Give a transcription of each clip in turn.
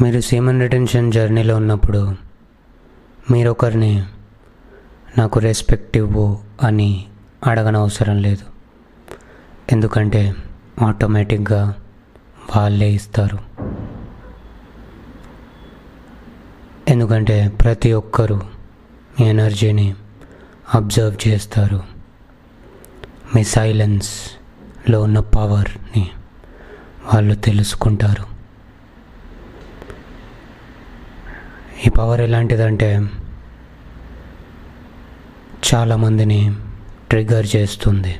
మీరు semen retention జర్నీలో ఉన్నప్పుడు మీరొకరిని నాకు రెస్పెక్ట్ ఇవ్వు అని అడగనవసరం లేదు. ఎందుకంటే ఆటోమేటిక్గా వాళ్ళే ఇస్తారు. ఎందుకంటే ప్రతి ఒక్కరూ మీ ఎనర్జీని అబ్జర్వ్ చేస్తారు. మీ సైలెన్స్లో ఉన్న పవర్ని వాళ్ళు తెలుసుకుంటారు. ఈ పవర్ ఎలాంటిదంటే చాలామందిని ట్రిగ్గర్ చేస్తుంది.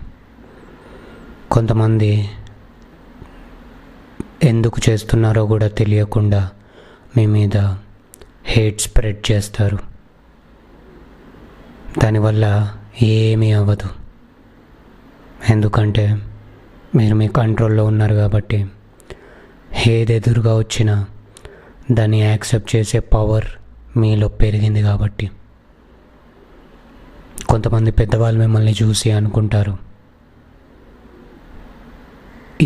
కొంతమంది ఎందుకు చేస్తున్నారో కూడా తెలియకుండా మీ మీద హేట్ స్ప్రెడ్ చేస్తారు. దానివల్ల ఏమీ అవ్వదు. ఎందుకంటే మీరు మీ కంట్రోల్లో ఉన్నారు కాబట్టి ఏది ఎదురుగా వచ్చినా దాన్ని యాక్సెప్ట్ చేసే పవర్ మీలో పెరిగింది కాబట్టి. కొంతమంది పెద్దవాళ్ళు మిమ్మల్ని చూసి అనుకుంటారు,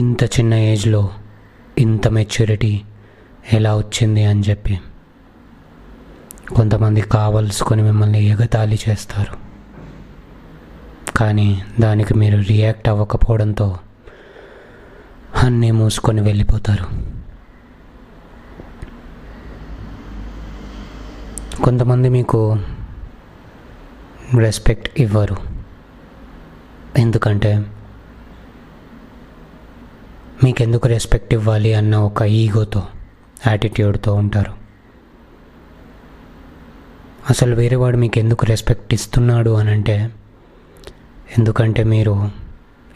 ఇంత చిన్న ఏజ్లో ఇంత మెచ్యూరిటీ ఎలా వచ్చింది అని చెప్పి. కొంతమంది కావలసుకొని మిమ్మల్ని ఎగతాళి చేస్తారు. కానీ దానికి మీరు రియాక్ట్ అవ్వకపోవడంతో అన్నీ మూసుకొని వెళ్ళిపోతారు. కొంతమంది మీకు రెస్పెక్ట్ ఇవ్వరు. ఎందుకంటే మీకెందుకు రెస్పెక్ట్ ఇవ్వాలి అన్న ఒక ఈగోతో, యాటిట్యూడ్తో ఉంటారు. అసలు వేరేవాడు మీకు ఎందుకు రెస్పెక్ట్ ఇస్తున్నాడు అని అంటే, ఎందుకంటే మీరు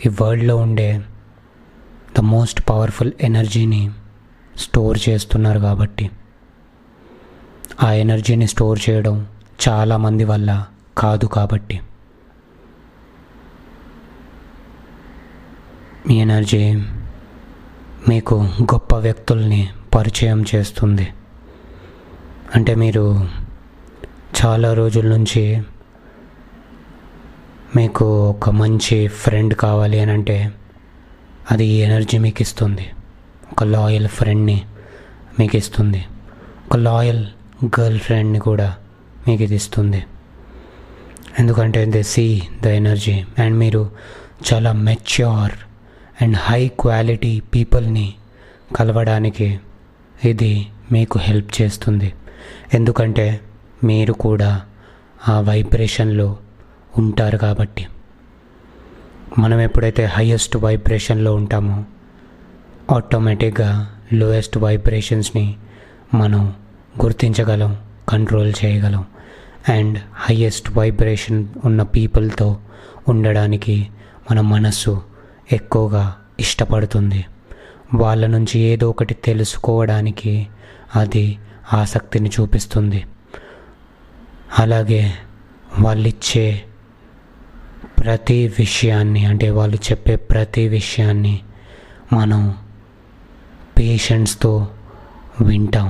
ఈ వరల్డ్లో ఉండే ద మోస్ట్ పవర్ఫుల్ ఎనర్జీని స్టోర్ చేస్తున్నారు కాబట్టి. ఆ ఎనర్జీని స్టోర్ చేయడం చాలామంది వల్ల కాదు కాబట్టి. మీ ఎనర్జీ మీకు గొప్ప వ్యక్తుల్ని పరిచయం చేస్తుంది. అంటే మీరు చాలా రోజుల నుంచి మీకు ఒక మంచి ఫ్రెండ్ కావాలి అని అంటే అది ఈ ఎనర్జీ మీకు ఇస్తుంది. ఒక లాయల్ ఫ్రెండ్ని మీకు ఇస్తుంది. ఒక లాయల్ గర్ల్ ఫ్రెండ్ని కూడా మీకు ఇది ఇస్తుంది. ఎందుకంటే they see the energy. And మీరు చాలా మెచ్యూర్ అండ్ హై క్వాలిటీ పీపుల్ని కలవడానికి ఇది మీకు హెల్ప్ చేస్తుంది. ఎందుకంటే మీరు కూడా ఆ వైబ్రేషన్లో ఉంటారు కాబట్టి. మనం ఎప్పుడైతే హైయెస్ట్ వైబ్రేషన్లో ఉంటామో ఆటోమేటిక్గా లోయెస్ట్ వైబ్రేషన్స్ని మనం గుర్తించగలం, కంట్రోల్ చేయగలం. అండ్ హైయెస్ట్ వైబ్రేషన్ ఉన్న పీపుల్తో ఉండడానికి మన మనస్సు ఎక్కువగా ఇష్టపడుతుంది. వాళ్ళ నుంచి ఏదో ఒకటి తెలుసుకోవడానికి అది ఆసక్తిని చూపిస్తుంది. అలాగే వాళ్ళిచ్చే ప్రతి విషయాన్ని, అంటే వాళ్ళు చెప్పే ప్రతి విషయాన్ని మనం పేషెన్స్తో వింటాం.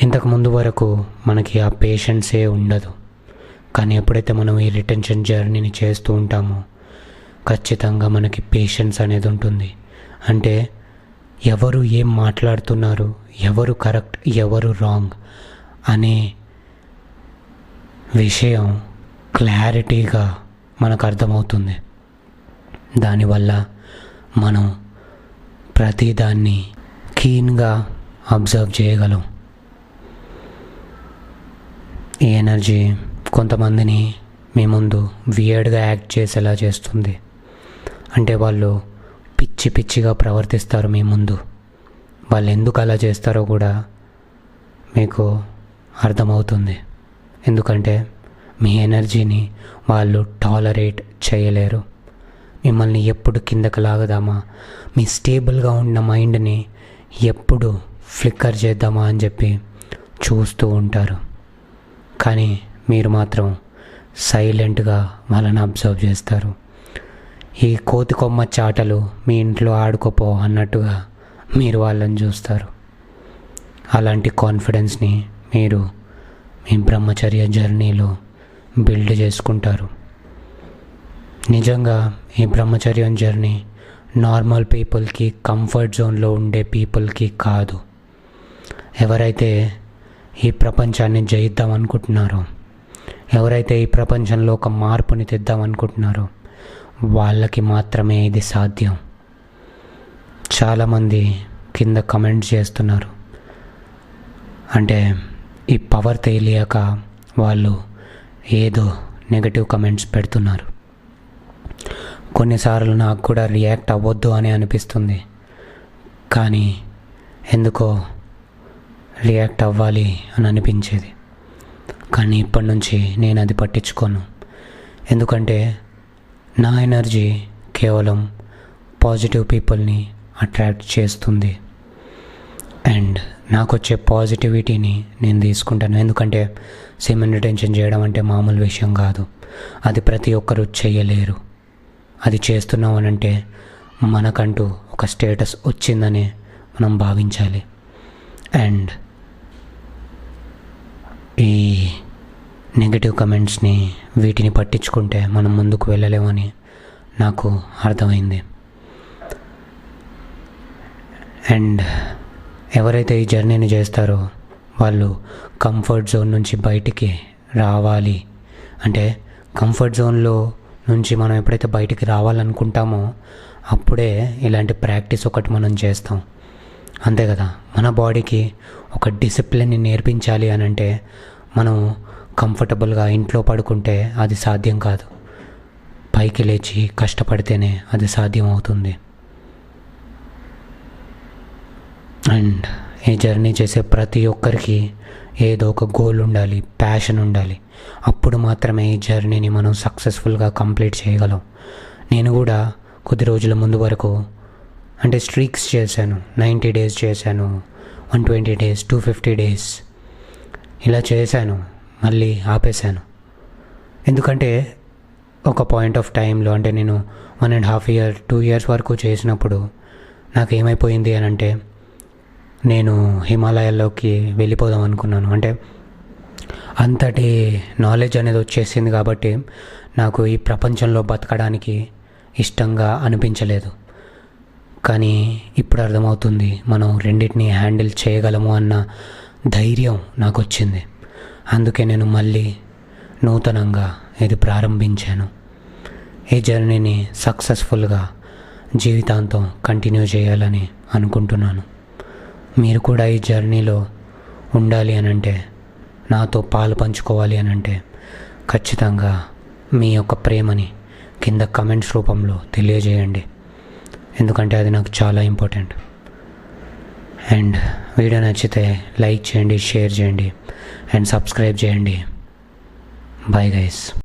ఇంతకుముందు వరకు మనకి ఆ పేషెన్సే ఉండదు. కానీ ఎప్పుడైతే మనం ఈ రిటెన్షన్ జర్నీని చేస్తూ ఉంటామో ఖచ్చితంగా మనకి పేషెన్స్ అనేది ఉంటుంది. అంటే ఎవరు ఏం మాట్లాడుతున్నారు, ఎవరు కరెక్ట్, ఎవరు రాంగ్ అనే విషయం క్లారిటీగా మనకు అర్థమవుతుంది. దానివల్ల మనం ప్రతిదాన్ని కీన్గా అబ్జర్వ్ చేయగలం. ఈ ఎనర్జీ కొంతమందిని మీ ముందు వియర్డ్గా యాక్ట్ చేసేలా చేస్తుంది. అంటే వాళ్ళు పిచ్చి పిచ్చిగా ప్రవర్తిస్తారు మీ ముందు. వాళ్ళు ఎందుకు అలా చేస్తారో కూడా మీకు అర్థమవుతుంది. ఎందుకంటే మీ ఎనర్జీని వాళ్ళు టాలరేట్ చేయలేరు. మిమ్మల్ని ఎప్పుడు కిందకి లాగదామా, మీ స్టేబుల్గా ఉన్న మైండ్ని ఎప్పుడు ఫ్లిక్కర్ చేద్దామా అని చెప్పి చూస్తూ ఉంటారు. కానీ మీరు మాత్రం సైలెంట్గా వాళ్ళని అబ్జర్వ్ చేస్తారు. ఈ కోతి కొమ్మ చాటలు మీ ఇంట్లో ఆడుకోపో అన్నట్టుగా మీరు వాళ్ళని చూస్తారు. అలాంటి కాన్ఫిడెన్స్ని మీరు మీ బ్రహ్మచర్య జర్నీలో బిల్డ్ చేసుకుంటారు. నిజంగా ఈ బ్రహ్మచర్యం జర్నీ నార్మల్ పీపుల్కి, కంఫర్ట్ జోన్లో ఉండే పీపుల్కి కాదు. ఎవరైతే ఈ ప్రపంచాన్ని జయిద్దాం అనుకుంటున్నారో, ఎవరైతే ఈ ప్రపంచంలో ఒక మార్పుని తెద్దాం అనుకుంటున్నారో వాళ్ళకి మాత్రమే ఇది సాధ్యం. చాలామంది కింద కమెంట్స్ చేస్తున్నారు, అంటే ఈ పవర్ తెలియక వాళ్ళు ఏదో నెగటివ్ కమెంట్స్ పెడుతున్నారు. కొన్నిసార్లు నాకు కూడా రియాక్ట్ అవ్వద్దు అని అనిపిస్తుంది, కానీ ఎందుకో రియాక్ట్ అవ్వాలి అని అనిపించేది. కానీ ఇప్పటి నుంచి నేను అది పట్టించుకోను, ఎందుకంటే నా ఎనర్జీ కేవలం పాజిటివ్ పీపుల్ని అట్రాక్ట్ చేస్తుంది. అండ్ నాకు వచ్చే పాజిటివిటీని నేను తీసుకుంటాను, ఎందుకంటే సెమీ రిటెన్షన్ చేయడం అంటే మామూలు విషయం కాదు. అది ప్రతి ఒక్కరూ చేయలేరు. అది చేస్తున్నాం అని అంటే మనకంటూ ఒక స్టేటస్ వచ్చిందని మనం భావించాలి. అండ్ ఈ నెగిటివ్ కమెంట్స్ని వీటిని పట్టించుకుంటే మనం ముందుకు వెళ్ళలేమని నాకు అర్థమైంది. అండ్ ఎవరైతే ఈ జర్నీని చేస్తారో వాళ్ళు కంఫర్ట్ జోన్ నుంచి బయటికి రావాలి. అంటే కంఫర్ట్ జోన్లో నుంచి మనం ఎప్పుడైతే బయటికి రావాలనుకుంటామో అప్పుడే ఇలాంటి ప్రాక్టీస్ ఒకటి మనం చేస్తాం, అంతే కదా. మన బాడీకి ఒక డిసిప్లిన్ని నేర్పించాలి అని అంటే మనం కంఫర్టబుల్గా ఇంట్లో పడుకుంటే అది సాధ్యం కాదు. పైకి లేచి కష్టపడితేనే అది సాధ్యం అవుతుంది. అండ్ ఈ జర్నీ చేసే ప్రతి ఒక్కరికి ఏదో ఒక గోల్ ఉండాలి, ప్యాషన్ ఉండాలి. అప్పుడు మాత్రమే ఈ జర్నీని మనం సక్సెస్ఫుల్గా కంప్లీట్ చేయగలం. నేను కూడా కొద్ది రోజుల ముందు వరకు అంటే స్ట్రీక్స్ చేశాను, 90 days చేశాను, 120 days, 250 days ఇలా చేశాను, మళ్ళీ ఆపేశాను. ఎందుకంటే ఒక పాయింట్ ఆఫ్ టైంలో అంటే నేను 1.5 year 2 years వరకు చేసినప్పుడు నాకు ఏమైపోయింది అని అంటే నేను హిమాలయాల్లోకి వెళ్ళిపోదాం అనుకున్నాను. అంటే అంతటి నాలెడ్జ్ అనేది వచ్చేసింది కాబట్టి నాకు ఈ ప్రపంచంలో బతకడానికి ఇష్టంగా అనిపించలేదు. కానీ ఇప్పుడు అర్థమవుతుంది మనం రెండింటిని హ్యాండిల్ చేయగలము అన్న ధైర్యం నాకు వచ్చింది. అందుకే నేను మళ్ళీ నూతనంగా ఇది ప్రారంభించాను. ఈ జర్నీని సక్సెస్ఫుల్గా జీవితాంతం కంటిన్యూ చేయాలని అనుకుంటున్నాను. మీరు కూడా ఈ జర్నీలో ఉండాలి అని అంటే, నాతో పాలు పంచుకోవాలి అని అంటే ఖచ్చితంగా మీ యొక్క ప్రేమని కింద కమెంట్స్ రూపంలో తెలియజేయండి, ఎందుకంటే అది నాకు చాలా ఇంపార్టెంట్. అండ్ వీడియో నచ్చితే లైక్ చేయండి, షేర్ చేయండి అండ్ సబ్స్క్రైబ్ చేయండి. Bye guys.